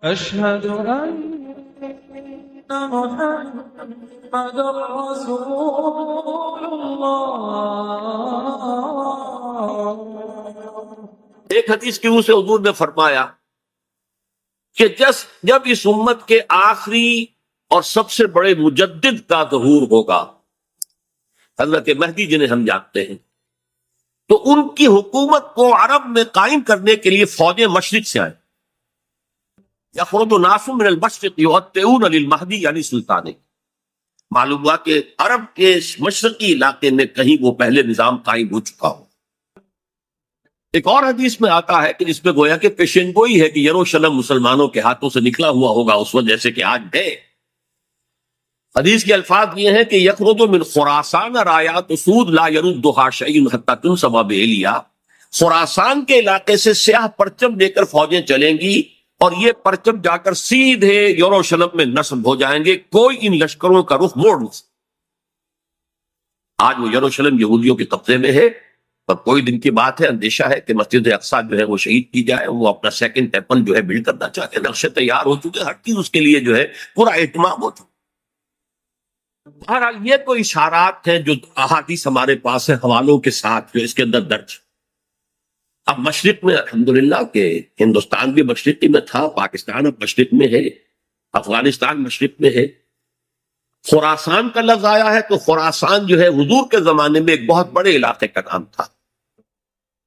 أشهد أن محمد رسول الله۔ ایک حدیث کی روح سے حضور نے فرمایا کہ جب اس امت کے آخری اور سب سے بڑے مجدد کا ظہور ہوگا، حضرت مہدی جنہیں ہم جانتے ہیں، تو ان کی حکومت کو عرب میں قائم کرنے کے لیے فوجیں مشرق سے آئیں۔ یخرج ناس من المشرق یؤطئون للمہدی یعنی سلطانے، معلوم ہوا کہ عرب کے مشرقی علاقے میں کہیں وہ پہلے نظام قائم ہو چکا ہو۔ ایک اور حدیث میں آتا ہے کہ جس میں گویا کہ پیشین گوئی ہے کہ یروشلم مسلمانوں کے ہاتھوں سے نکلا ہوا ہوگا اس وقت جیسے کہ آج ہے۔ حدیث کے الفاظ یہ ہیں کہ یخرج من خراسان رایات سود لا یردها شیء حتی تنصب بإیلیا، خراسان کے علاقے سے سیاہ پرچم لے کر فوجیں چلیں گی اور یہ پرچم جا کر سیدھے یروشلم میں نصب ہو جائیں گے، کوئی ان لشکروں کا رخ موڑ نہیں سکتا۔ آج وہ یروشلم یہودیوں کے قبضے میں ہے، پر کوئی دن کی بات ہے، اندیشہ ہے کہ مسجد اقصی جو ہے وہ شہید کی جائے، وہ اپنا سیکنڈ ٹیمپل جو ہے بلڈ کرنا چاہتے ہیں، نقشے تیار ہو چکے، ہر چیز اس کے لیے جو ہے پورا اہتمام ہو چکا۔ بہرحال یہ کوئی اشارات ہیں جو احادیث ہمارے پاس ہے حوالوں کے ساتھ جو اس کے اندر درج۔ اب مشرق میں الحمدللہ کہ ہندوستان بھی مشرقی میں تھا، پاکستان اب مشرق میں ہے، افغانستان مشرق میں ہے۔ خراسان کا لفظ آیا ہے تو خراسان جو ہے حضور کے زمانے میں ایک بہت بڑے علاقے کا نام تھا،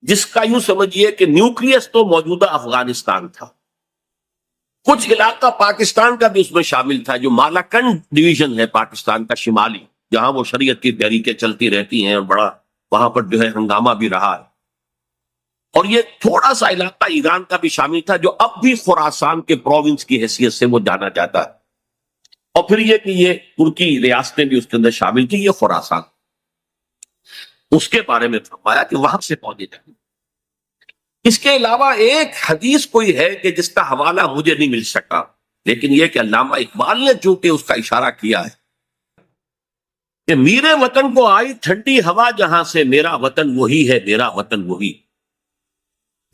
جس کا یوں سمجھیے کہ نیوکلیس تو موجودہ افغانستان تھا، کچھ علاقہ پاکستان کا بھی اس میں شامل تھا، جو مالاکنڈ ڈویژن ہے پاکستان کا شمالی، جہاں وہ شریعت کی تحریکیں چلتی رہتی ہیں اور بڑا وہاں پر جو ہے ہنگامہ بھی رہا ہے۔ اور یہ تھوڑا سا علاقہ ایران کا بھی شامل تھا، جو اب بھی خراسان کے پروونس کی حیثیت سے وہ جانا جاتا ہے۔ اور پھر یہ کہ یہ ترکی ریاستیں بھی اس کے اندر شامل تھی، یہ خراسان، اس کے بارے میں فرمایا کہ وہاں سے پہنچے جائیں۔ اس کے علاوہ ایک حدیث کوئی ہے کہ جس کا حوالہ مجھے نہیں مل سکا، لیکن یہ کہ علامہ اقبال نے چونکہ اس کا اشارہ کیا ہے کہ میرے وطن کو آئی ٹھنڈی ہوا جہاں سے، میرا وطن وہی ہے، میرا وطن وہی،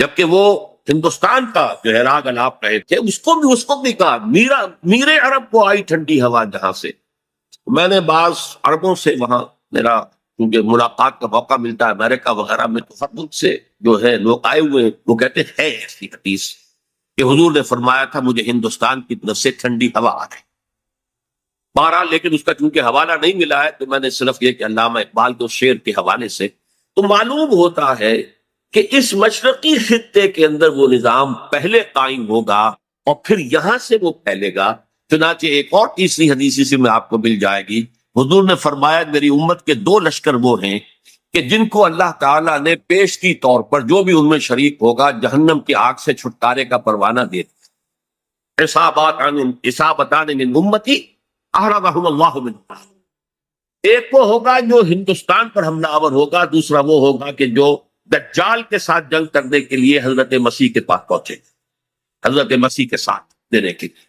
جبکہ وہ ہندوستان کا جو ہے راگ الاپ رہے تھے، اس کو بھی کہا میرے عرب کو آئی ٹھنڈی ہوا جہاں سے۔ میں نے بعض عربوں سے وہاں میرا کیونکہ ملاقات کا موقع ملتا ہے امریکہ وغیرہ میں، تو ہر ملک سے جو ہے لوگ آئے ہوئے، وہ کہتے ہیں ایسی حدیث کہ حضور نے فرمایا تھا مجھے ہندوستان کی طرف سے ٹھنڈی ہوا آ رہی۔ بہرحال لیکن اس کا چونکہ حوالہ نہیں ملا ہے تو میں نے صرف یہ کہ علامہ اقبال کے شعر کے حوالے سے تو معلوم ہوتا ہے کہ اس مشرقی خطے کے اندر وہ نظام پہلے قائم ہوگا اور پھر یہاں سے وہ پھیلے گا۔ چنانچہ ایک اور تیسری حدیث سے میں آپ کو مل جائے گی، حضور نے فرمایا میری امت کے دو لشکر وہ ہیں کہ جن کو اللہ تعالیٰ نے پیشگی طور پر جو بھی ان میں شریک ہوگا جہنم کی آگ سے چھٹکارے کا پروانہ دے دیا۔ اصابتان من امتی احرزهم اللہ من النار۔ ایک وہ ہوگا جو ہندوستان پر حملہ آور ہوگا، دوسرا وہ ہوگا کہ جو دجال کے ساتھ جنگ کرنے کے لیے حضرت مسیح کے پاس پہنچے، حضرت مسیح کے ساتھ دینے کے لیے۔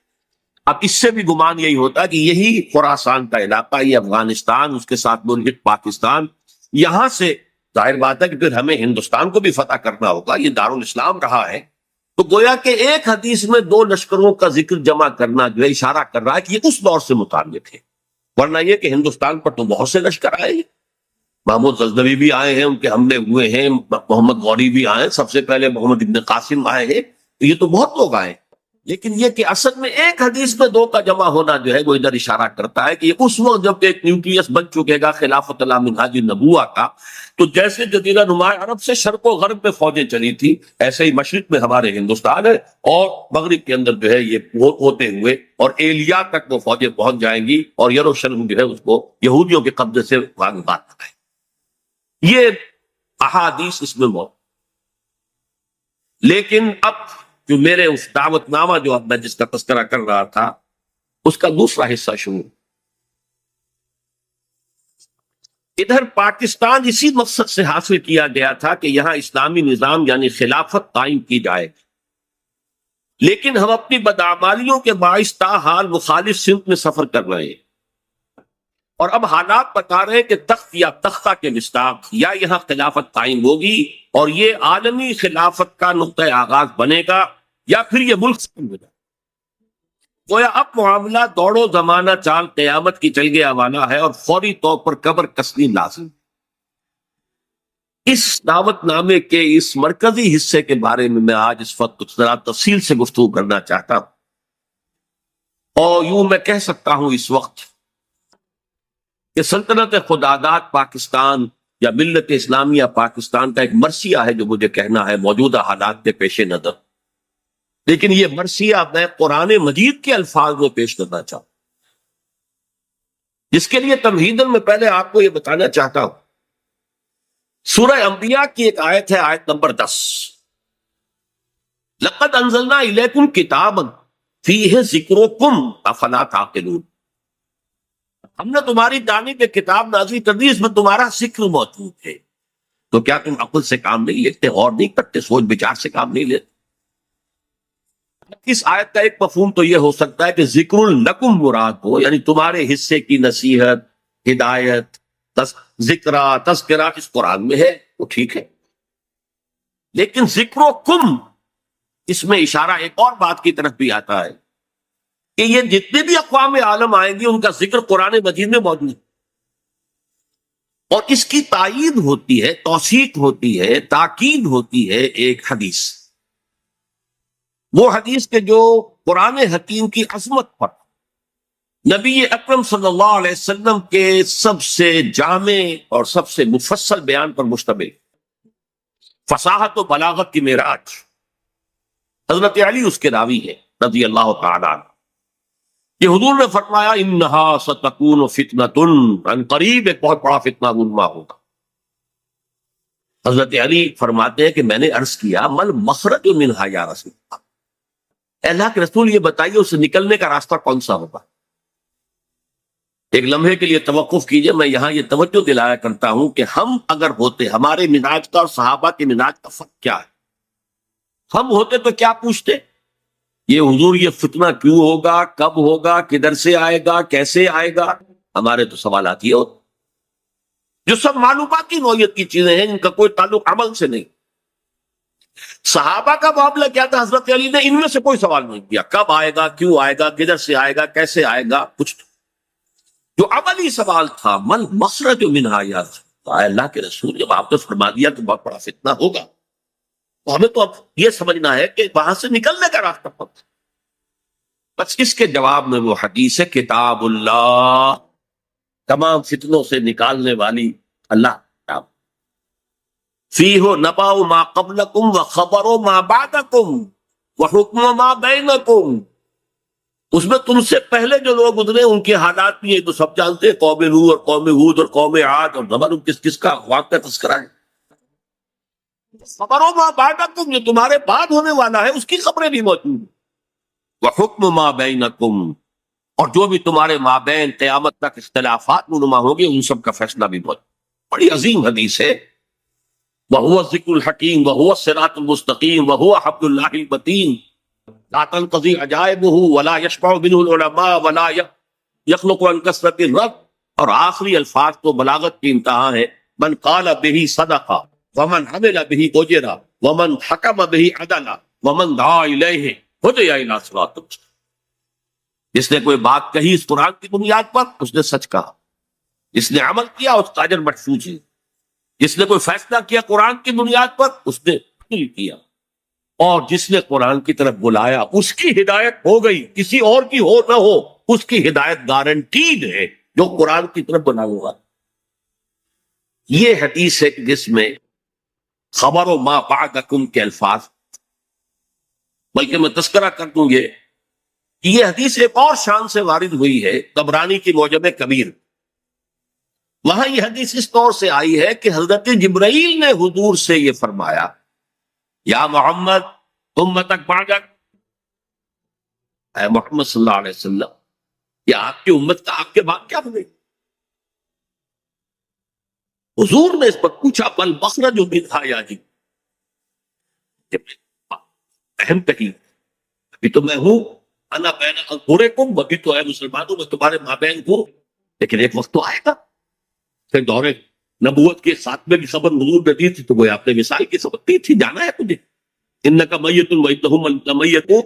اب اس سے بھی گمان یہی ہوتا ہے کہ یہی خراسان کا علاقہ، یہ افغانستان، اس کے ساتھ ملحق پاکستان، یہاں سے ظاہر بات ہے کہ پھر ہمیں ہندوستان کو بھی فتح کرنا ہوگا، یہ دارالاسلام رہا ہے۔ تو گویا کہ ایک حدیث میں دو لشکروں کا ذکر جمع کرنا جو ہے اشارہ کر رہا ہے کہ یہ اس دور سے متعلق ہے، ورنہ یہ کہ ہندوستان پر تو بہت سے لشکر آئے ہیں، محمود غزنوی بھی آئے ہیں، ان کے حملے ہوئے ہیں، محمد غوری بھی آئے، سب سے پہلے محمد ابن قاسم آئے ہیں، یہ تو بہت لوگ آئے، لیکن یہ کہ اصل میں ایک حدیث میں دو کا جمع ہونا جو ہے وہ ادھر اشارہ کرتا ہے کہ یہ اس وقت جب ایک نیوکلیس بن چکے گا خلافت اللہ منہاج النبوہ کا، تو جیسے جزیرہ نما عرب سے شرق و غرب میں فوجیں چلی تھی، ایسے ہی مشرق میں ہمارے ہندوستان ہے، اور مغرب کے اندر جو ہے یہ ہوتے ہوئے اور ایلیا تک وہ فوجیں پہنچ جائیں گی اور یروشلم جو ہے اس کو یہودیوں کے قبضے سے بات لگائے۔ یہ احادیث اس میں موجود، لیکن اب جو میرے اس دعوت نامہ جو اب میں جس کا تذکرہ کر رہا تھا اس کا دوسرا حصہ شروع۔ ادھر پاکستان اسی مقصد سے حاصل کیا گیا تھا کہ یہاں اسلامی نظام یعنی خلافت قائم کی جائے، لیکن ہم اپنی بدعمالیوں کے باعث تاحال مخالف سمت میں سفر کر رہے ہیں، اور اب حالات بتا رہے کہ تخت یا تختہ کے مصداق یا یہاں خلافت قائم ہوگی اور یہ عالمی خلافت کا نقطہ آغاز بنے گا، یا پھر یہ ملک ختم ہو جائے۔ گویا اب معاملہ دوڑو زمانہ چال قیامت کی چل گیا والا ہے اور فوری طور پر قبر کسنی لازم۔ اس دعوت نامے کے اس مرکزی حصے کے بارے میں آج اس وقت کچھ ذرا تفصیل سے گفتگو کرنا چاہتا ہوں، اور یوں میں کہہ سکتا ہوں اس وقت کہ سلطنت خداداد پاکستان یا ملت اسلامیہ پاکستان کا ایک مرثیہ ہے جو مجھے کہنا ہے موجودہ حالات کے پیش نظر، لیکن یہ مرثیہ میں قرآن مجید کے الفاظ میں پیش کرنا چاہوں، جس کے لیے تمہیداً میں پہلے آپ کو یہ بتانا چاہتا ہوں۔ سورہ انبیاء کی ایک آیت ہے، آیت نمبر 10، لَقَدْ أَنزَلْنَا إِلَيْكُمْ كِتَابًا فِيهِ ذِكْرُكُمْ أَفَلَا تَعْقِلُونَ، ہم نے تمہاری جانب ایک کتاب نازل کر دی، اس میں تمہارا ذکر موجود ہے، تو کیا تم عقل سے کام نہیں لیتے، غور نہیں کرتے، سوچ بچار سے کام نہیں لیتے؟ اس آیت کا ایک مفہوم تو یہ ہو سکتا ہے کہ ذکر لکم مراد ہو، یعنی تمہارے حصے کی نصیحت، ہدایت، ذکرہ، تذکرہ اس قرآن میں ہے، وہ ٹھیک ہے، لیکن ذکرکم اس میں اشارہ ایک اور بات کی طرف بھی آتا ہے کہ یہ جتنے بھی اقوام عالم آئیں گے ان کا ذکر قرآن مجید میں موجود ہے، اور اس کی تائید ہوتی ہے، توثیق ہوتی ہے، تاکید ہوتی ہے ایک حدیث، وہ حدیث کے جو قرآن حکیم کی عظمت پر نبی اکرم صلی اللہ علیہ وسلم کے سب سے جامع اور سب سے مفصل بیان پر مشتمل، فصاحت و بلاغت کی معراج، حضرت علی اس کے راوی ہے رضی اللہ تعالیٰ عنہ، کہ حضور نے فرمایا انہا ستکون فتنۃ، ان قریب ایک بہت بڑا فتنہ رونما ہوگا۔ حضرت علی فرماتے ہیں کہ میں نے عرض کیا مل مخرج منہا یا رسول اللہ، اے اللہ کے رسول یہ بتائیے اس سے نکلنے کا راستہ کون سا ہوگا؟ ایک لمحے کے لیے توقف کیجئے، میں یہاں یہ توجہ دلایا کرتا ہوں کہ ہم اگر ہوتے، ہمارے مزاج کا اور صحابہ کے مزاج کا فرق کیا ہے؟ ہم ہوتے تو کیا پوچھتے؟ یہ حضور یہ فتنہ کیوں ہوگا، کب ہوگا، کدھر سے آئے گا، کیسے آئے گا؟ ہمارے تو سوالات یہ ہوتے جو سب معلوماتی نوعیت کی چیزیں ہیں، ان کا کوئی تعلق عمل سے نہیں۔ صحابہ کا معاملہ کیا تھا؟ حضرت علی نے ان میں سے کوئی سوال نہیں کیا، کب آئے گا، کیوں آئے گا، کدھر سے آئے گا، کیسے آئے گا، کچھ جو عملی سوال تھا مل مخرج منہا یا رسول اللہ، اللہ کے رسول جب آپ نے فرما دیا کہ بہت بڑا فتنہ ہوگا تو ہمیں تو اب یہ سمجھنا ہے کہ وہاں سے نکلنے کا راستہ پتہ۔ بس اس کے جواب میں وہ حدیث ہے کتاب اللہ، تمام فتنوں سے نکالنے والی اللہ کتاب، فیہ نبأ ما قبلکم وخبر ما بعدکم وحکم ما بینکم، اس میں تم سے پہلے جو لوگ گزرے ان کے حالات بھی یہ تو سب جانتے ہیں، قوم نوح اور قوم ہود اور قوم عاد، اور زمانوں کس کس کا واقعہ تذکرہ ہے۔ خبروں ما بعدکم، جو تمہارے بعد ہونے والا ہے اس کی خبریں بھی موجود ہیں، وحکم ما بینکم، اور جو بھی تمہارے مابین قیامت تک اختلافات رونما ہوں گے ان سب کا فیصلہ بھی موجود۔ بڑی عظیم حدیث ہے، وَهُوَ الذِّكْرُ الْحَكِيمُ وَهُوَ الصِّرَاطُ الْمُسْتَقِيمُ وَهُوَ حَبْلُ اللَّهِ الْمَتِينُ لا تنقضي عجائبه ولا يشبع منه العلماء ولا يخلق عن كثرة الرد، اور آخری الفاظ تو بلاغت کی انتہا ہے، من قال به صدقہ ومن عمل به اجر ومن حکم به عدل ومن دعا الیہ ہدی الی صراط مستقیم۔ جس نے کوئی بات کہی اس قرآن کی بنیاد پر اس نے سچ کہا، جس نے عمل کیا اس کا اجر محفوظ ہے، جس نے کوئی فیصلہ کیا قرآن کی بنیاد پر اس نے عمل کیا، اور جس نے قرآن کی طرف بلایا اس کی ہدایت ہو گئی، کسی اور کی ہو نہ ہو اس کی ہدایت گارنٹیڈ ہے جو قرآن کی طرف بنا ہوا۔ یہ حدیث ہے جس میں خبر و ما بعدکم کے الفاظ، بلکہ میں تذکرہ کر دوں گے کہ یہ حدیث ایک اور شان سے وارد ہوئی ہے، طبرانی کی معجم کبیر، وہاں یہ حدیث اس طور سے آئی ہے کہ حضرت جبرائیل نے حضور سے یہ فرمایا یا محمد امتک بعدک، اے محمد صلی اللہ علیہ وسلم یہ آپ کی امت کا آپ کے بعد کیا بنے؟ حضور نے اس پر پوچھا بل مخرج منہا یا جی، اہم کہیں ابھی تو میں ہوں، انا بین اظہرکم، ابھی تو اے مسلمانوں میں تمہارے مابین ہوں، لیکن ایک وقت تو آئے گا، پھر دور نبوت کے خاتمے کی خبر حضور نے دی تھی تو وہ آپ نے مثال کی خبر دی تھی، جانا ہے تجھے، انک میت وانہم میتون،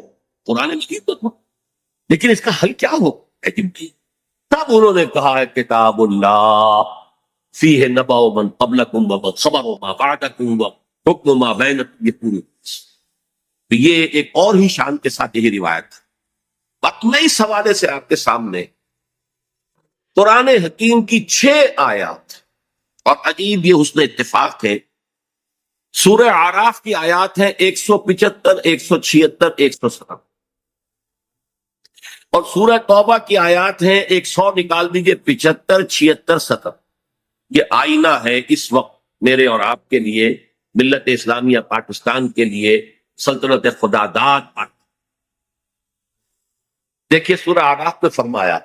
قرآن مجید میں لیکن اس کا حل کیا ہو؟ تب انہوں نے کہا ہے کتاب اللہ فیہ نبأ من قبلکم ومن خبر ما بعدکم وحکم ما بینکم، یہ پوری تو یہ ایک اور ہی شان کے ساتھ یہی روایت ہے۔ وقت میں اس حوالے سے آپ کے سامنے قرآن حکیم کی 6 آیات، اور عجیب یہ حسن اتفاق ہے، سورہ اعراف کی آیات ہے 175 176 170، اور سورہ توبہ کی آیات ہیں 100 نکال دیجئے 75 76 70۔ یہ آئینہ ہے اس وقت میرے اور آپ کے لیے، ملت اسلامیہ پاکستان کے لیے، سلطنت خدا داد۔ دیکھیے سورہ اعراف میں فرمایا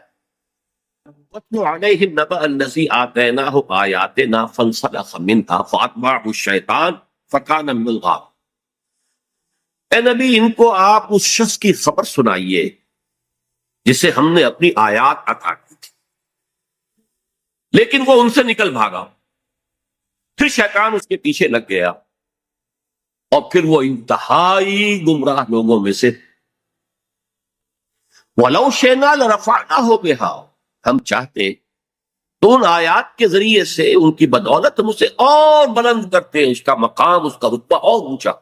وَاتْلُ عَلَيْهِمْ نَبَأَ الَّذِي آتَيْنَاهُ آيَاتِنَا فَانسَلَخَ مِنْهَا فَأَتْبَعَهُ الشَّيْطَانُ فَكَانَ مِنَ الْغَاوِينَ۔ اے نبی ان کو آپ اس شخص کی خبر سنائیے جسے ہم نے اپنی آیات عطا کی تھی، لیکن وہ ان سے نکل بھاگا، پھر شیطان اس کے پیچھے لگ گیا، اور پھر وہ انتہائی گمراہ لوگوں میں سے۔ وَلَوْ شِئْنَا لَرَفَعْنَاهُ بِهَا، ہم چاہتے تو ان آیات کے ذریعے سے، ان کی بدولت ہم اسے اور بلند کرتے، اس کا مقام، اس کا رتبہ اور اونچا۔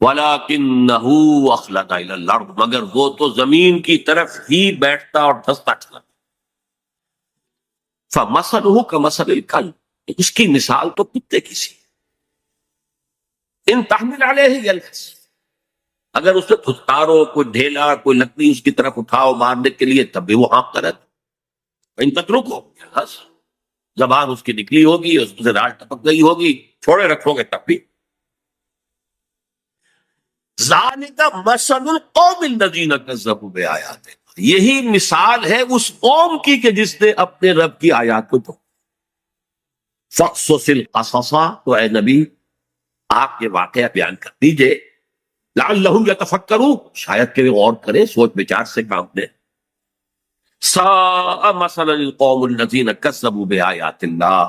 وَلَكِنَّهُ أَخْلَدَ إِلَى الْأَرْضِ، مگر وہ تو زمین کی طرف ہی بیٹھتا اور دھستا چلا۔ فَمَثَلُهُ كَمَثَلِ الْكَلْبِ، اس کی مثال تو کتے کی سی، ان تحمل علیہ یلحظ، اگر اسے پھٹکارو، کوئی ڈھیلا، کوئی لکڑی اس کی طرف اٹھاؤ مارنے کے لیے، تب بھی وہ ہانپتا رہتا۔ ان تترکو یلحظ، زبان اس کی نکلی ہوگی، اس سے راج ٹپک گئی ہوگی، چھوڑے رکھو گے تب بھی۔ ذالک مثل القوم الذین کذبوا بآیاتنا، یہی مثال ہے اس قوم کی کہ جس نے اپنے رب کی آیات کو دھوکا۔ فقصص القصص، تو اے نبی آپ یہ واقعہ بیان کر دیجئے، لعلہم یتفکرون، شاید کہ وہ غور کریں، سوچ بچار سے کام لیں۔ ساء مثلا القوم الذین کذبوا بآیات اللہ،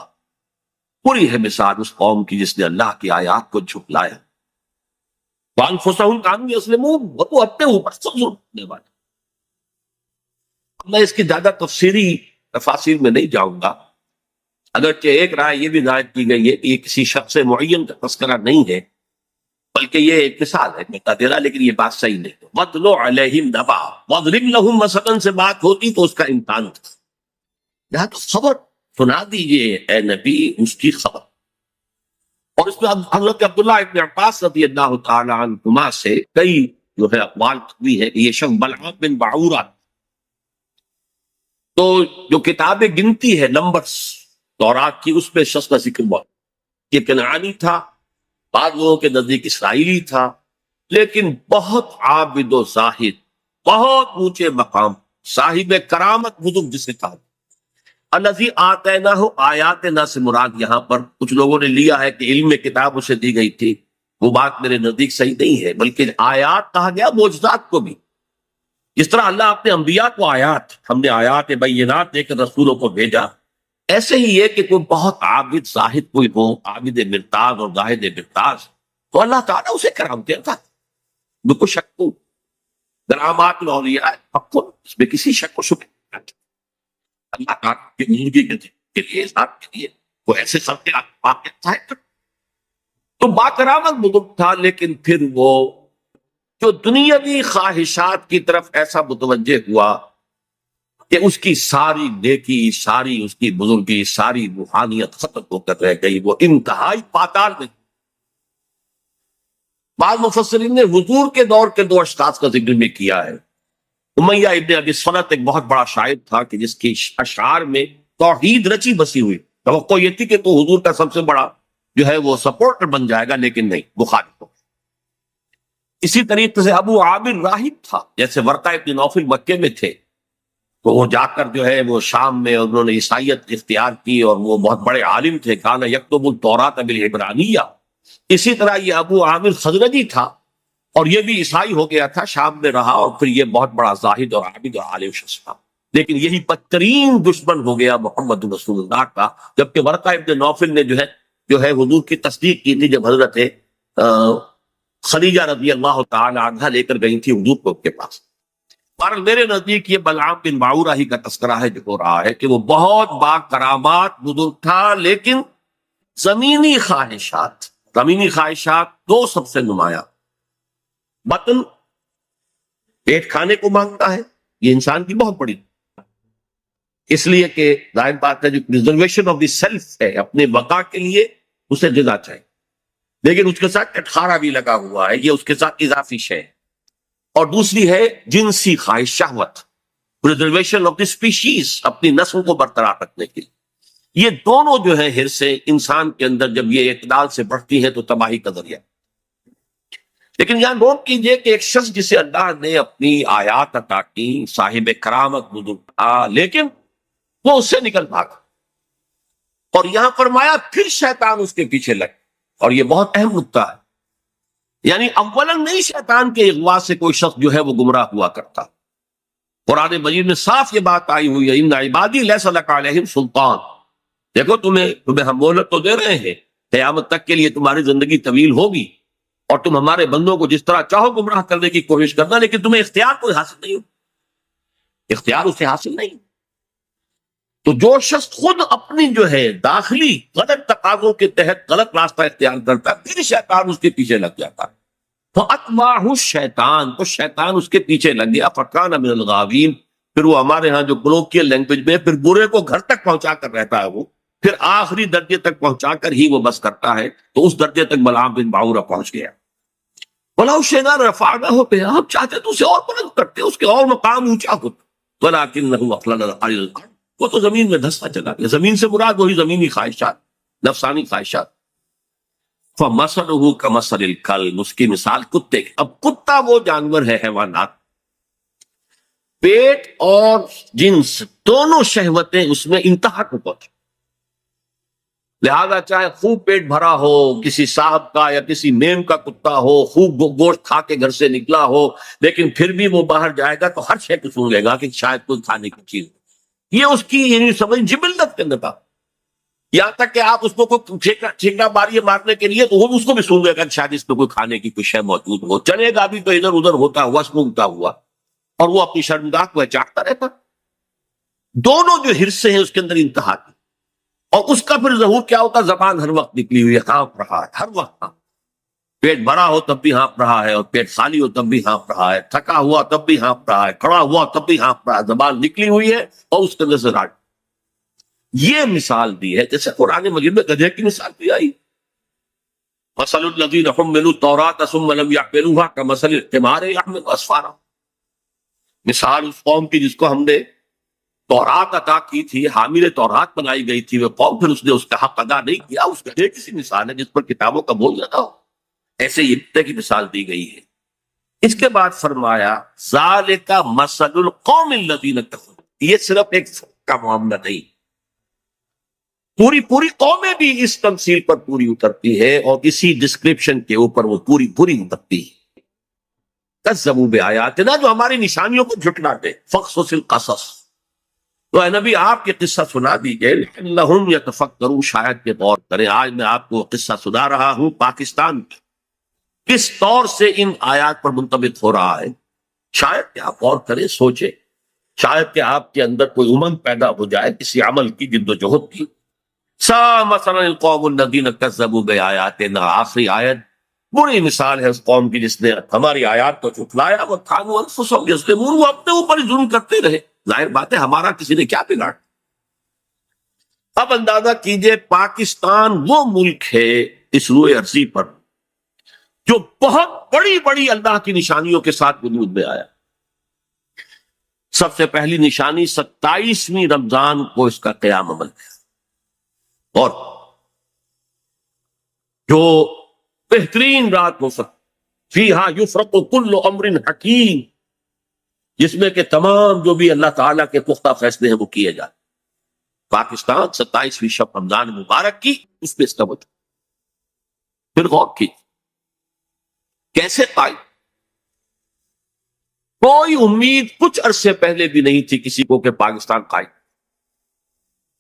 بری ہے مثال اس قوم کی جس نے اللہ کی آیات کو جھٹلایا۔ وانفسہم کانوا یظلمون، وہ اپنے اوپر سے ظلم کرنے والے۔ میں اس کی زیادہ تفصیلی تفاصیر میں نہیں جاؤں گا، اگرچہ ایک رائے یہ بھی ظاہر کی گئی ہے کہ یہ کسی شخص معین کا تذکرہ نہیں ہے، بلکہ یہ ایک مثال ہے بتا دے رہا، لیکن یہ بات صحیح نہیں۔ وَاتْلُ عَلَيْهِمْ نَبَأَ وَاضْرِبْ لَهُمْ مَثَلًا سے بات ہوتی تو اس کا امکان تھا، یہاں تو خبر سنا دیجئے اے نبی اس کی خبر۔ اور اس میں حضرت عبداللہ ابن عباس رضی اللہ تعالی عنہما سے کئی جو ہے اقوال بھی ہے کہ یہ شخص بلعام بن بعورہ، تو جو کتاب گنتی ہے نمبرز تورات کی، اس میں شخص کا ذکر ہوا، یہ کنعانی تھا، بعض لوگوں کے نزدیک اسرائیلی تھا، لیکن بہت عابد و زاہد، بہت اونچے مقام، صاحب کرامت بزرگ جسے کہا۔ الذی آتیناہ آیاتنا سے مراد یہاں پر کچھ لوگوں نے لیا ہے کہ علم کتاب اسے دی گئی تھی، وہ بات میرے نزدیک صحیح نہیں ہے، بلکہ آیات کہا گیا معجزات کو بھی، جس طرح اللہ اپنے انبیاء کو آیات، ہم نے آیات بینات دے کر رسولوں کو بھیجا، ایسے ہی ہے کہ کوئی بہت عابد زاہد کوئی ہو، عابد مرتاز اور زاہد مرتاز، تو اللہ تعالیٰ اسے کرامتیں عطا، بالکل شک کو کرامات الاولیاء حق، اس میں کسی شک و شبہ نہیں، اللہ تعالیٰ کی بزرگی کے لیے، ذات کے لیے وہ ایسے سب کے واقعات ہے۔ تو با کرامت بزرگ تھا، لیکن پھر وہ جو دنیاوی خواہشات کی طرف ایسا متوجہ ہوا کہ اس کی ساری نیکی، ساری اس کی بزرگی، ساری روحانیت ختم ہو کر رہ گئی، وہ انتہائی پاتال میں۔ بعض مفسرین نے حضور کے دور کے 2 اشخاص کا ذکر بھی کیا ہے۔ امیہ ابن ابی سلط ایک بہت بڑا شاعر تھا کہ جس کی اشعار میں توحید رچی بسی ہوئی، توقع یہ تھی کہ تو حضور کا سب سے بڑا جو ہے وہ سپورٹر بن جائے گا، لیکن نہیں، مخالف ہو۔ اسی طریقے سے ابو عامر راہب تھا، جیسے ورقہ ابن نوفل مکے میں تھے، تو وہ جا کر جو ہے وہ شام میں انہوں نے عیسائیت اختیار کی، اور وہ بہت بڑے عالم تھے، کان یکتب التوراۃ بالعبرانیہ۔ اسی طرح یہ ابو عامر خزرجی تھا، اور یہ بھی عیسائی ہو گیا تھا، شام میں رہا، اور پھر یہ بہت بڑا زاہد اور عابد اور عالم شخص تھا، لیکن یہی بدترین دشمن ہو گیا محمد رسول اللہ کا۔ جبکہ ورقہ ابن نوفل نے جو ہے حضور کی تصدیق کی تھی، جب حضرت خدیجہ رضی اللہ تعالی عنہا لے کر گئی تھی حضور کو کے پاس، پر میرے نزدیک یہ بلعام بن باعورہ ہی کا تذکرہ ہے جو ہو رہا ہے کہ وہ بہت با کرامات بزرگ تھا، لیکن زمینی خواہشات دو سب سے نمایاں: بطن، پیٹ کھانے کو مانگتا ہے، یہ انسان کی بہت بڑی، اس لیے کہ ظاہر بات ہے جو پریزرویشن آف دی سیلف ہے، اپنے بقا کے لیے اسے غذا چاہیے، لیکن اس کے ساتھ کٹخارا بھی لگا ہوا ہے، یہ اس کے ساتھ اضافی شے ہے۔ اور دوسری ہے جنسی خواہش، شہوت، پریزرویشن آف دی اسپیشیز، اپنی نسل کو برقرار رکھنے کے لیے۔ یہ دونوں جو ہے حرصیں انسان کے اندر جب یہ اعتدال سے بڑھتی ہیں تو تباہی کا ذریعہ۔ لیکن یہاں نوٹ کیجئے کہ ایک شخص جسے اللہ نے اپنی آیات عطا کی، صاحب کرامت بزرگ تھا، لیکن وہ اس سے نکل بھاگا، اور یہاں فرمایا پھر شیطان اس کے پیچھے لگ، اور یہ بہت اہم نکتہ ہے، یعنی اولاً نہیں شیطان کے اغوا سے کوئی شخص جو ہے وہ گمراہ ہوا کرتا۔ قرآن مجید میں صاف یہ بات آئی ہوئی ہے، ان عبادی لیس لک علیہم سلطان، دیکھو تمہیں ہم مہلت تو دے رہے ہیں، قیامت تک کے لیے تمہاری زندگی طویل ہوگی، اور تم ہمارے بندوں کو جس طرح چاہو گمراہ کرنے کی کوشش کرنا، لیکن تمہیں اختیار کوئی حاصل نہیں ہو، اختیار اسے حاصل نہیں۔ تو جو شخص خود اپنی جو ہے داخلی غلط تقاضوں کے تحت غلط راستہ اختیار کرتا ہے، پھر شیطان اس کے پیچھے لگ جاتا ہے، فَأَتْبَعَهُ الشَّيْطَانُ، تو شیطان اس کے پیچھے لگ گیا، فَكَانَ مِنَ الْغَاوِينَ، پھر وہ ہمارے ہاں جو کولوکیل لینگویج میں پھر برے کو گھر تک پہنچا کر رہتا ہے، وہ پھر آخری درجے تک پہنچا کر ہی وہ بس کرتا ہے، تو اس درجے تک بلعام بن باعورہ پہنچ گیا۔ وَلَوْ شِئْنَا رَفَعْنَاهُ بِهَا، ہم چاہتے تو اسے اور بلند کرتے، اس کے اور مقام اونچا ہوتا، وَلَكِنَّهُ أَخْلَدَ إِلَى الْأَرْضِ، وہ تو زمین میں دھستا چلا گیا۔ زمین سے مراد وہی زمینی خواہشات، نفسانی خواہشات۔ فَمَثَلُهُ كَمَثَلِ الْكَلْبِ، اس کی مثال کتے کی۔ اب کتا وہ جانور ہے، حیوانات، پیٹ اور جنس دونوں شہوتیں اس میں انتہا کو پہنچ، لہذا چاہے خوب پیٹ بھرا ہو کسی صاحب کا یا کسی میم کا کتا ہو، خوب گوشت کھا کے گھر سے نکلا ہو، لیکن پھر بھی وہ باہر جائے گا تو ہر شے کو سن لے گا کہ شاید کوئی کھانے کی چیز، یہ اس کی یعنی سمجھ جبلت کے اندر تھا۔ یہاں تک کہ آپ اس کو کوئی ٹھیکا ماریے مارنے کے لیے تو وہ اس کو بھی سن لے گا کہ شاید اس پہ کوئی کھانے کی کوئی شے موجود ہو، چلے گا بھی تو ادھر ادھر ہوتا ہوا، سنگتا ہوا، اور وہ اپنی شرمگاہ کو چاٹتا رہتا۔ دونوں جو حرصے ہیں اس کے اندر انتہا کی، اور اس کا پھر ظہور کیا ہوتا؟ زبان ہر وقت نکلی ہوئی ہے، ہانپ رہا ہے ہر وقت، پیٹ بھرا ہو تب بھی ہانپ رہا ہے، اور پیٹ خالی ہو تب بھی ہانپ رہا ہے، تھکا ہوا تب بھی ہانپ رہا ہے، کھڑا ہوا تب بھی ہانپ رہا ہے، زبان نکلی ہوئی ہے اور اس کے اندر سے راٹ۔ یہ مثال دی ہے، جیسے قرآن مجید میں گدھے کی مثال بھی آئی، مثل الذین حملوا التوراۃ ثم لم یحملوها کمثل الحمار یحمل اسفارا، مثال اس قوم کی جس کو ہم نے تورات عطا کی تھی، حامل تورات بنائی گئی تھی، وہ قوم پھر اس نے اس کا حق ادا نہیں کیا، اس گدھے کی سی مثال ہے جس پر کتابوں کا بوجھ نہ ہو، ایسے یہ گدھے کی مثال دی گئی ہے۔ اس کے بعد فرمایا ذالک مثل القوم الذین کفروا، یہ صرف ایک کا معاملہ نہیں، پوری قومیں بھی اس تمثیل پر پوری اترتی ہے، اور اسی ڈسکرپشن کے اوپر وہ پوری اترتی ہے۔ کذبوا بآیاتنا، جو ہماری نشانیوں کو جھٹلاتے، فقصص القصص، تو اے نبی آپ کے قصہ سنا دیجئے، لعلہم یتفکرون، شاید کہ غور کریں۔ آج میں آپ کو قصہ سنا رہا ہوں پاکستان کس طور سے ان آیات پر منطبق ہو رہا ہے، شاید کہ آپ غور کریں، سوچیں، شاید کہ آپ کے اندر کوئی امنگ پیدا ہو جائے کسی عمل کی، جد و جہد کی۔ سا مثلا القوم الذین کذبوا بآیاتنا، آخری آیت بری مثال ہے اس قوم کی جس نے ہماری آیات کو جھٹلایا، وکانوا انفسہم یظلمون، وہ اپنے اوپر ہی ظلم کرتے رہے۔ ظاہر بات ہے ہمارا کسی نے کیا بگاڑ۔ اب اندازہ کیجئے پاکستان وہ ملک ہے اس روئے ارضی پر جو بہت بڑی اللہ کی نشانیوں کے ساتھ وجود میں آیا۔ سب سے پہلی نشانی 27ویں رمضان کو اس کا قیام عمل ہے، اور جو بہترین رات ہو سکتی، فیہا یفرق کل امر حکیم، جس میں کہ تمام جو بھی اللہ تعالیٰ کے پختہ فیصلے ہیں وہ کیے جائیں۔ پاکستان 27ویں شب رمضان مبارک کی، اس پہ اس کا وجود۔ پھر غور کی کیسے قائم، کوئی امید کچھ عرصے پہلے بھی نہیں تھی کسی کو کہ پاکستان قائم۔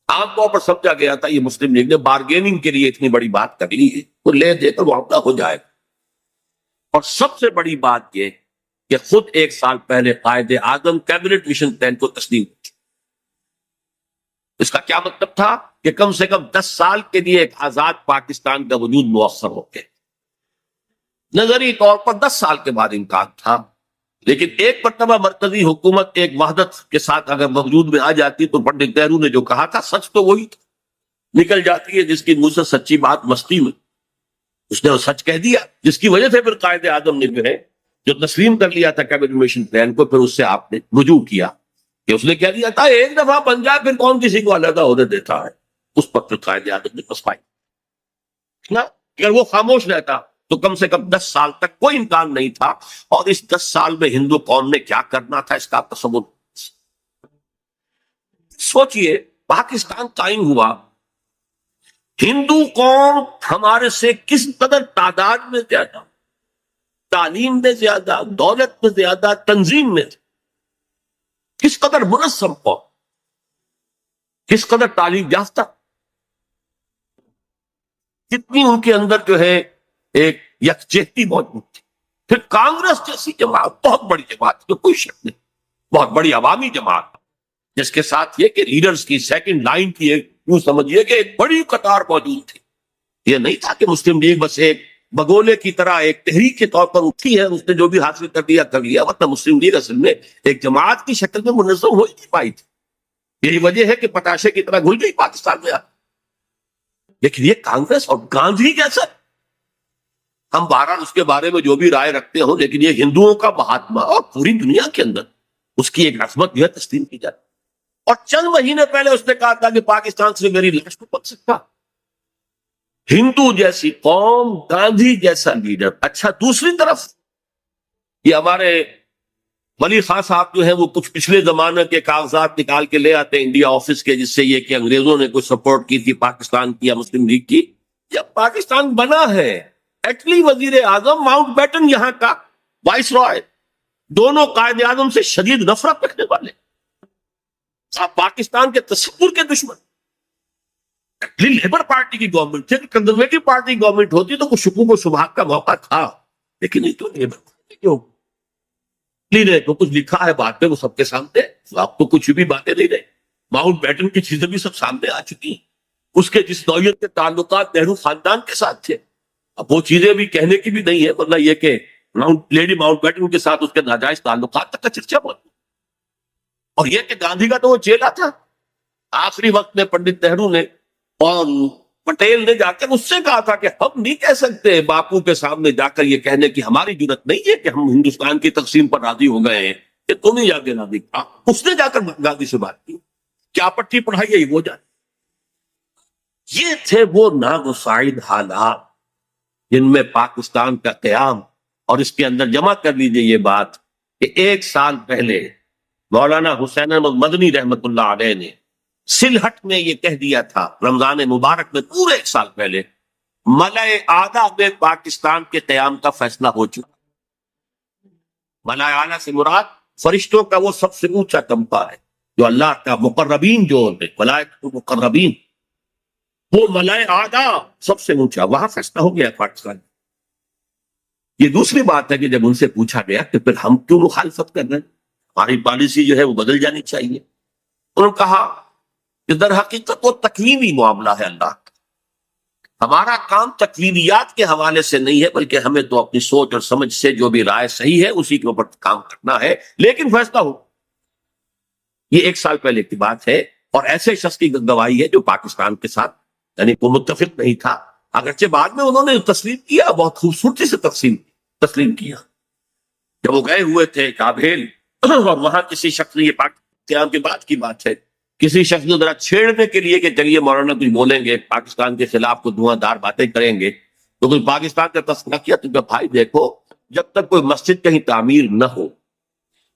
عام طور پر سمجھا گیا تھا یہ مسلم لیگ نے بارگیننگ کے لیے اتنی بڑی بات کر لی ہے، وہ لے دے کر معاملہ ہو جائے گا۔ اور سب سے بڑی بات یہ کہ خود ایک سال پہلے Quaid Azam cabinet mission plan کو تسلیم کی۔ اس کا کیا مطلب تھا کہ کم سے کم 10 سال کے لیے ایک آزاد پاکستان کا وجود مؤثر ہو گیا۔ نظری طور پر 10 سال کے بعد امکان تھا، لیکن ایک مرتبہ مرکزی حکومت ایک وحدت کے ساتھ اگر وجود میں آ جاتی تو پنڈت نہرو نے جو کہا تھا سچ تو وہی تھا، نکل جاتی ہے جس کی منہ سے سچی بات مستی میں، اس نے وہ سچ کہہ دیا، جس کی وجہ سے پھر قائد اعظم نے جو ہے جو تسلیم کر لیا تھا کیبنٹ مشن پلان کو، پھر اس سے آپ نے رجوع کیا کہ اس نے کہہ دیا تھا ایک دفعہ بن جائے پھر کون کسی کو علیحدہ عہدے دیتا ہے۔ اس پر پھر قائد اعظم نے پسپائی نا، اگر وہ خاموش رہتا تو کم سے کم 10 سال تک کوئی امکان نہیں تھا، اور اس 10 سال میں ہندو قوم نے کیا کرنا تھا اس کا تصور۔ سوچئے پاکستان قائم ہوا، ہندو قوم ہمارے سے کس قدر تعداد میں زیادہ، تعلیم میں زیادہ، دولت میں زیادہ، تنظیم میں کس قدر منظم قوم، کس قدر تعلیم یافتہ، کتنی ان کے اندر جو ہے ایک یکجہتی موجود تھی۔ پھر کانگریس جیسی جماعت، بہت بڑی جماعت، تو کوئی شک نہیں، بہت بڑی عوامی جماعت، جس کے ساتھ یہ کہ لیڈرز کی سیکنڈ لائن کی ایک یوں سمجھیے کہ ایک بڑی قطار موجود تھی۔ یہ نہیں تھا کہ مسلم لیگ بس ایک بگولے کی طرح ایک تحریک کے طور پر اٹھی ہے، اس نے جو بھی حاصل کر لیا، ورنہ مسلم لیگ اصل میں ایک جماعت کی شکل میں منظم ہو ہی نہیں پائی تھی۔ یہی وجہ ہے کہ پتاشے کی طرح گھل گئی پاکستان میں۔ لیکن یہ کانگریس اور گاندھی جیسا، ہم بہرحال اس کے بارے میں جو بھی رائے رکھتے ہوں، لیکن یہ ہندوؤں کا مہاتما اور پوری دنیا کے اندر اس کی ایک عظمت جو ہے تسلیم کی جاتی۔ اور چند مہینے پہلے اس نے کہا تھا کہ پاکستان سے میری لاش کو بچ سکتا، ہندو جیسی قوم، گاندھی جیسا لیڈر۔ اچھا، دوسری طرف یہ ہمارے ولی خان صاحب جو ہیں وہ کچھ پچھلے زمانے کے کاغذات نکال کے لے آتے ہیں انڈیا آفس کے، جس سے یہ کہ انگریزوں نے کچھ سپورٹ کی تھی پاکستان کی یا مسلم لیگ کی۔ جب پاکستان بنا ہے، ایٹلی وزیر اعظم ماؤنٹ بیٹن یہاں کا وائس رائے، دونوں قائد اعظم سے شدید نفرت رکھنے والے، آپ پاکستان کے تصور کے دشمن۔ لیبر پارٹی کی گورنمنٹ تھی، کنزرویٹو پارٹی گورنمنٹ ہوتی تو کچھ شکوک و شبہات کا موقع تھا، لیکن یہ تو لیبر پارٹی کیوں نے تو کچھ لکھا ہے بعد میں وہ سب کے سامنے، آپ تو کچھ بھی باتیں نہیں رہے، ماؤنٹ بیٹن کی چیزیں بھی سب سامنے آ چکی ہیں، اس کے جس نوعیت کے تعلقات نہرو خاندان کے ساتھ تھے، اب وہ چیزیں بھی کہنے کی بھی نہیں ہے، ورنہ یہ کہ لیڈی ماؤنٹ بیٹن کے ساتھ اس کے ناجائز تعلقات تک کا چرچا موجود۔ اور یہ کہ گاندھی کا تو وہ چیلا تھا، آخری وقت میں پنڈت نہرو نے اور پٹیل نے جا کر اس سے کہا تھا کہ ہم نہیں کہہ سکتے باپو کے سامنے جا کر یہ کہنے کی ہماری جرت نہیں ہے کہ ہم ہندوستان کی تقسیم پر راضی ہو گئے ہیں، کہ تم ہی جا کے راضی۔ اس نے جا کر گاندھی سے بات کی، کیا پٹی پڑھائی ہے وہ جانے۔ یہ تھے وہ ناگزیر حالات جن میں پاکستان کا قیام، اور اس کے اندر جمع کر لیجئے یہ بات کہ 1 سال پہلے مولانا حسین احمد مدنی رحمت اللہ علیہ نے سلہٹ میں یہ کہہ دیا تھا، رمضان مبارک میں پورے 1 سال پہلے، ملأ اعلیٰ میں پاکستان کے قیام کا فیصلہ ہو چکا۔ ملأ اعلیٰ سے مراد فرشتوں کا وہ سب سے اونچا طبقہ ہے، جو اللہ کا مقربین، جو ملائکۃ المقربین، وہ ملأ اعلیٰ سب سے اونچا، وہاں فیصلہ ہو گیا پاکستان۔ یہ دوسری بات ہے کہ جب ان سے پوچھا گیا کہ پھر ہم کیوں مخالفت کر رہے ہیں، ہماری پالیسی جو ہے وہ بدل جانی چاہیے، انہوں نے کہا کہ در حقیقت وہ تکوینی معاملہ ہے اللہ کا، ہمارا کام تکوینیات کے حوالے سے نہیں ہے، بلکہ ہمیں تو اپنی سوچ اور سمجھ سے جو بھی رائے صحیح ہے اسی کے اوپر کام کرنا ہے، لیکن فیصلہ ہو۔ یہ 1 سال پہلے کی بات ہے، اور ایسے شخص کی گواہی ہے جو پاکستان کے ساتھ یعنی وہ متفق نہیں تھا، اگرچہ بعد میں انہوں نے تسلیم کیا، بہت خوبصورتی سے تسلیم کیا۔ جب وہ گئے ہوئے تھے کابل، اور وہاں کسی شخص نے، یہ قیام کے بعد کی بات ہے، کسی شخص نے ذرا چھیڑنے کے لیے کہ چلیے مولانا کچھ بولیں گے پاکستان کے خلاف، کو دھواں دار باتیں کریں گے، تو کوئی پاکستان کا تذکرہ کیا تو کہ بھائی دیکھو، جب تک کوئی مسجد کہیں تعمیر نہ ہو،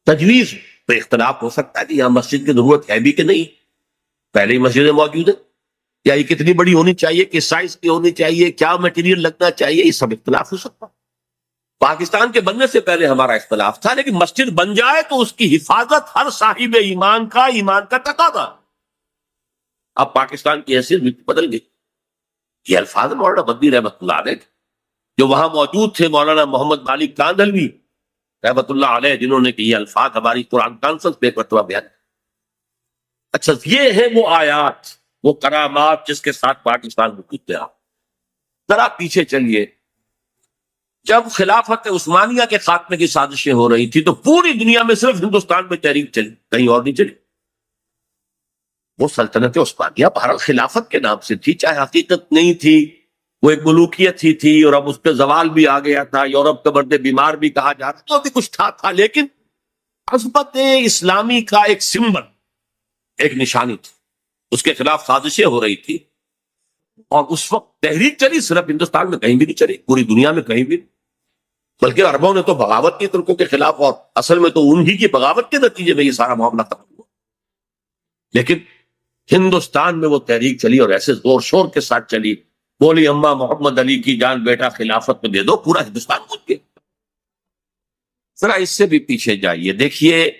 تجویز پہ اختلاف ہو سکتا ہے کہ یہاں مسجد کی ضرورت ہے بھی کہ نہیں، پہلے ہی مسجدیں موجود ہیں، یا یہ کتنی بڑی ہونی چاہیے، کس سائز کی ہونی چاہیے، کیا میٹیریل لگنا چاہیے، یہ سب اختلاف ہو سکتا۔ پاکستان کے بننے سے پہلے ہمارا اختلاف تھا، لیکن مسجد بن جائے تو اس کی حفاظت ہر صاحب ایمان کا تقاضا۔ اب پاکستان کی حیثیت بدل گئی۔ یہ الفاظ مولانا مدنی رحمت اللہ علیہ جو وہاں موجود تھے، مولانا محمد مالک کاندھلوی رحمت اللہ علیہ، جنہوں نے کہ یہ الفاظ ہماری قرآن کانفرنس میں ایک مرتبہ بیان. اچھا، یہ ہے وہ آیات، وہ کرامات جس کے ساتھ پاکستان میں کچھ رہا. ذرا پیچھے چلیے. جب خلافت عثمانیہ کے خاتمے کی سازشیں ہو رہی تھی تو پوری دنیا میں صرف ہندوستان میں تحریک چلی، کہیں اور نہیں چلی. وہ سلطنت عثمانیہ بہرحال خلافت کے نام سے تھی، چاہے حقیقت نہیں تھی، وہ ایک ملوکیت ہی تھی، اور اب اس پہ زوال بھی آ گیا تھا. یورپ کا مرد بیمار بھی کہا جاتا، تو بھی کچھ تھا، لیکن عظمت اسلامی کا ایک سمبل، ایک نشانی تھی. اس کے خلاف سازشیں ہو رہی تھی، اور اس وقت تحریک چلی، صرف ہندوستان میں کہیں بھی نہیں چلی، پوری دنیا میں کہیں بھی نہیں. بلکہ عربوں نے تو بغاوت کی ترکوں کے خلاف، اور اصل میں تو انہی کی بغاوت کے نتیجے میں یہ سارا معاملہ ختم ہوا. لیکن ہندوستان میں وہ تحریک چلی، اور ایسے زور شور کے ساتھ چلی، بولی اماں محمد علی کی جان بیٹا خلافت میں دے دو، پورا ہندوستان گونج گیا. ذرا اس سے بھی پیچھے جائیے، دیکھیے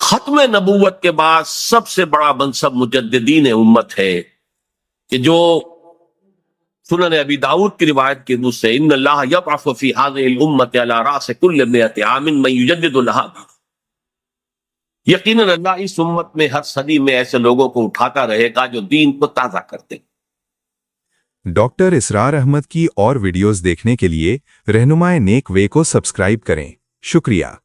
ختم نبوت کے بعد سب سے بڑا منصب مجددین امت ہے، کہ جو سنن ابی داؤد کی روایت کی روح سے ان اللہ یبعث فی هذه الامه علی راس کل 100 عام من یجدد لها. یقیناً اللہ اس امت میں ہر صدی میں ایسے لوگوں کو اٹھاتا رہے گا جو دین کو تازہ کرتے. ڈاکٹر اسرار احمد کی اور ویڈیوز دیکھنے کے لیے رہنمائے نیک وے کو سبسکرائب کریں. شکریہ.